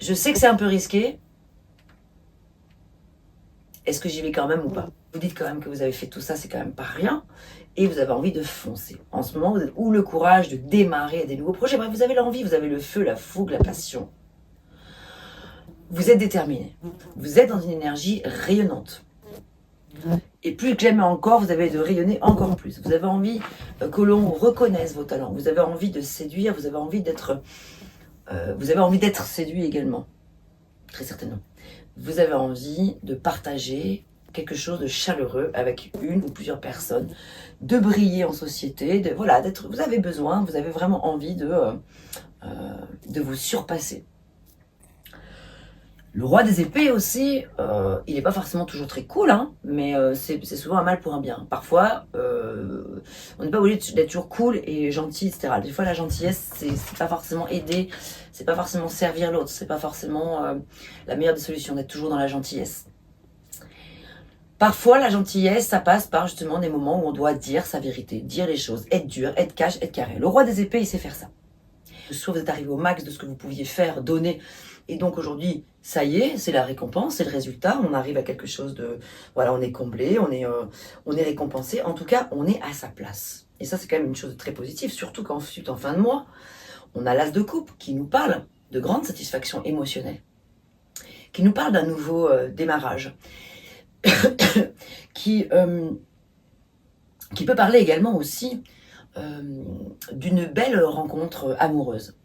Je sais que c'est un peu risqué. Est-ce que j'y vais quand même ou pas? Vous dites quand même que vous avez fait tout ça, c'est quand même pas rien. Et vous avez envie de foncer. En ce moment, vous avez ou le courage de démarrer des nouveaux projets. Bref, vous avez l'envie, vous avez le feu, la fougue, la passion. Vous êtes déterminé. Vous êtes dans une énergie rayonnante. Et plus que jamais encore, vous avez de rayonner encore plus. Vous avez envie que l'on reconnaisse vos talents. Vous avez envie de séduire. Vous avez envie d'être séduit également. Très certainement. Vous avez envie de partager quelque chose de chaleureux avec une ou plusieurs personnes, de briller en société, vous avez besoin, vous avez vraiment envie de vous surpasser. Le roi des épées aussi, il n'est pas forcément toujours très cool, hein, mais c'est souvent un mal pour un bien. Parfois, on n'est pas obligé d'être toujours cool et gentil, etc. Des fois, la gentillesse, c'est pas forcément aider, c'est pas forcément servir l'autre, c'est pas forcément la meilleure des solutions d'être toujours dans la gentillesse. Parfois, la gentillesse, ça passe par justement des moments où on doit dire sa vérité, dire les choses, être dur, être cash, être carré. Le roi des épées, il sait faire ça. Soit vous êtes arrivé au max de ce que vous pouviez faire, donner, et donc aujourd'hui, ça y est, c'est la récompense, c'est le résultat, on arrive à quelque chose de... Voilà, on est comblé, on est récompensé, en tout cas, on est à sa place. Et ça, c'est quand même une chose de très positive, surtout qu'ensuite, en fin de mois, on a l'as de coupe qui nous parle de grande satisfaction émotionnelle, qui nous parle d'un nouveau démarrage, qui peut parler également aussi d'une belle rencontre amoureuse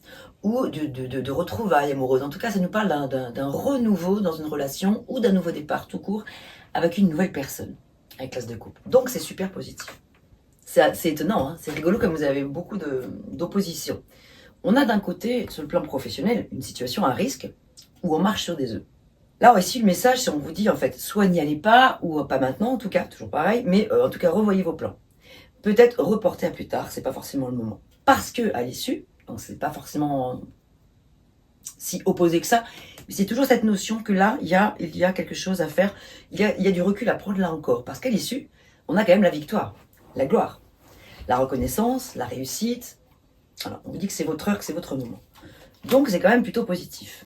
ou de retrouvailles amoureuses. En tout cas, ça nous parle d'un renouveau dans une relation ou d'un nouveau départ tout court avec une nouvelle personne, avec l'as de coupe. Donc, c'est super positif. C'est étonnant, hein, c'est rigolo comme vous avez beaucoup d'opposition. On a d'un côté, sur le plan professionnel, une situation à risque où on marche sur des œufs. Là, ici, le message, c'est on vous dit en fait, soit n'y allez pas, ou pas maintenant en tout cas, toujours pareil, mais en tout cas, revoyez vos plans. Peut-être reporter à plus tard, c'est pas forcément le moment. Parce que à l'issue, donc c'est pas forcément si opposé que ça, mais c'est toujours cette notion que là, il y a quelque chose à faire, il y a du recul à prendre là encore. Parce qu'à l'issue, on a quand même la victoire, la gloire, la reconnaissance, la réussite. Alors, on vous dit que c'est votre heure, que c'est votre moment. Donc c'est quand même plutôt positif.